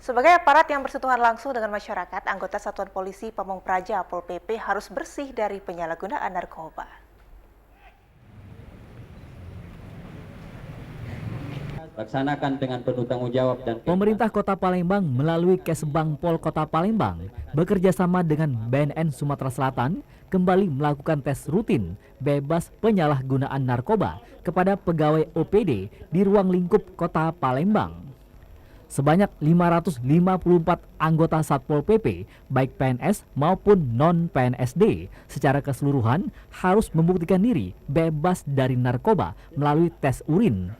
Sebagai aparat yang bersentuhan langsung dengan masyarakat, anggota Satuan Polisi Pamong Praja Pol PP harus bersih dari penyalahgunaan narkoba. Laksanakan dengan penuh tanggung jawab dan Pemerintah Kota Palembang melalui Kesbangpol Kota Palembang bekerja sama dengan BNN Sumatera Selatan kembali melakukan tes rutin bebas penyalahgunaan narkoba kepada pegawai OPD di ruang lingkup Kota Palembang. Sebanyak 554 anggota Satpol PP, baik PNS maupun non-PNSD, secara keseluruhan harus membuktikan diri bebas dari narkoba melalui tes urin.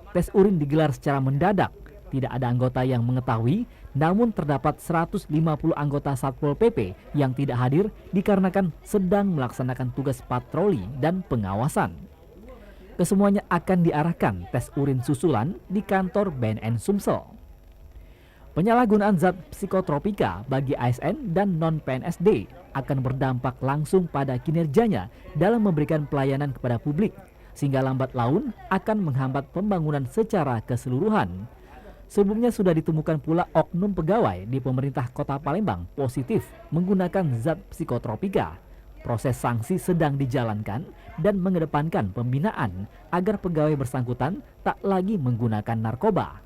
Tes urin digelar secara mendadak, tidak ada anggota yang mengetahui, namun terdapat 150 anggota Satpol PP yang tidak hadir dikarenakan sedang melaksanakan tugas patroli dan pengawasan. Kesemuanya akan diarahkan tes urin susulan di kantor BNN Sumsel. Penyalahgunaan zat psikotropika bagi ASN dan non-PNSD akan berdampak langsung pada kinerjanya dalam memberikan pelayanan kepada publik, sehingga lambat laun akan menghambat pembangunan secara keseluruhan. Sebelumnya sudah ditemukan pula oknum pegawai di pemerintah Kota Palembang positif menggunakan zat psikotropika. Proses sanksi sedang dijalankan dan mengedepankan pembinaan agar pegawai bersangkutan tak lagi menggunakan narkoba.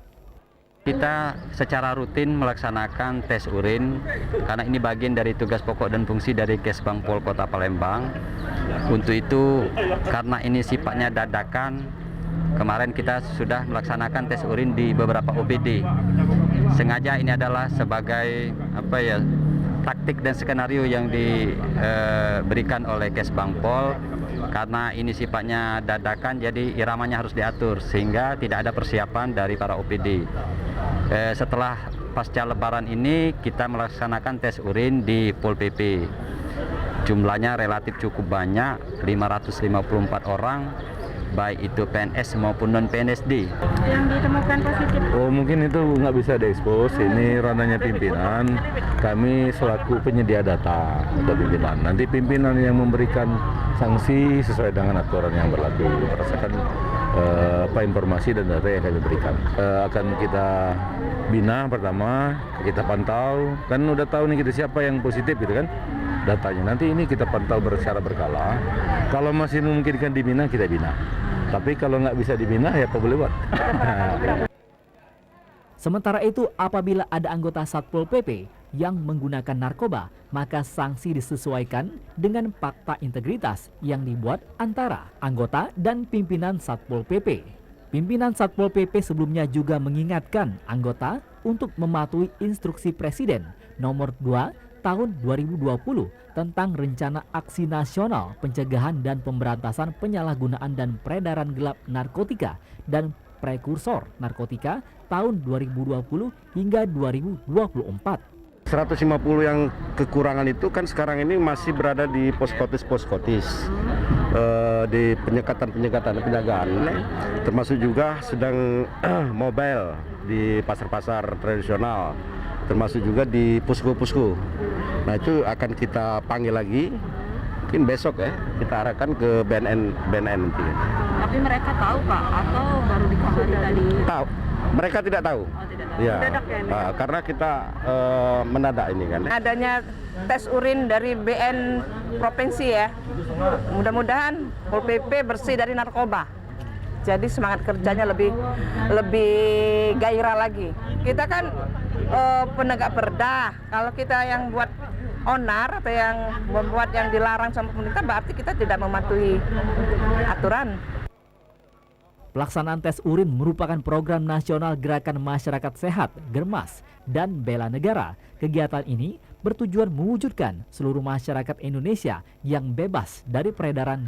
kita secara rutin melaksanakan tes urin karena ini bagian dari tugas pokok dan fungsi dari Kesbangpol Kota Palembang. Untuk itu, karena ini sifatnya dadakan, kemarin kita sudah melaksanakan tes urin di beberapa OPD. Sengaja ini adalah sebagai taktik dan skenario yang diberikan oleh Kesbangpol. Karena ini sifatnya dadakan, jadi iramanya harus diatur sehingga tidak ada persiapan dari para OPD. Setelah pasca lebaran ini kita melaksanakan tes urin di Pol PP. Jumlahnya relatif cukup banyak, 554 orang, baik itu PNS maupun non-PNSD. Yang ditemukan positif? Oh, mungkin itu nggak bisa diekspos, ini ranahnya pimpinan. Kami selaku penyedia data atau pimpinan. Nanti pimpinan yang memberikan sanksi sesuai dengan aturan yang berlaku berdasarkan informasi dan data yang kami berikan. Akan kita bina pertama, kita pantau, kan udah tahu nih kita siapa yang positif gitu kan datanya. Nanti ini kita pantau secara berkala. Kalau masih memungkinkan dibina, kita bina. Tapi kalau nggak bisa dibina, ya apa boleh buat. Sementara itu, apabila ada anggota Satpol PP yang menggunakan narkoba, maka sanksi disesuaikan dengan fakta integritas yang dibuat antara anggota dan pimpinan Satpol PP. Pimpinan Satpol PP sebelumnya juga mengingatkan anggota untuk mematuhi instruksi Presiden nomor 2 tahun 2020 tentang Rencana Aksi Nasional Pencegahan dan Pemberantasan Penyalahgunaan dan Peredaran Gelap Narkotika dan Prekursor Narkotika tahun 2020 hingga 2024. 150 yang kekurangan itu kan sekarang ini masih berada di poskotis di penyekatan penjagaan, termasuk juga sedang mobile di pasar-pasar tradisional, termasuk juga di pusko-pusko. Nah, itu akan kita panggil lagi, mungkin besok ya, kita arahkan ke BNN nanti. Tapi mereka tahu Pak, atau baru dikabari tadi? Tahu, mereka tidak tahu. Oh, tidak tahu. Ya, Mendadak ya ini? Karena kita mendadak ini kan. Adanya tes urin dari BN provinsi ya, mudah-mudahan Pol PP bersih dari narkoba. Jadi semangat kerjanya lebih gairah lagi. Kita kan penegak perda. Kalau kita yang buat onar atau yang membuat yang dilarang sama pemerintah, berarti kita tidak mematuhi aturan. Pelaksanaan tes urin merupakan program nasional Gerakan Masyarakat Sehat, Germas, dan Bela Negara. Kegiatan ini bertujuan mewujudkan seluruh masyarakat Indonesia yang bebas dari peredaran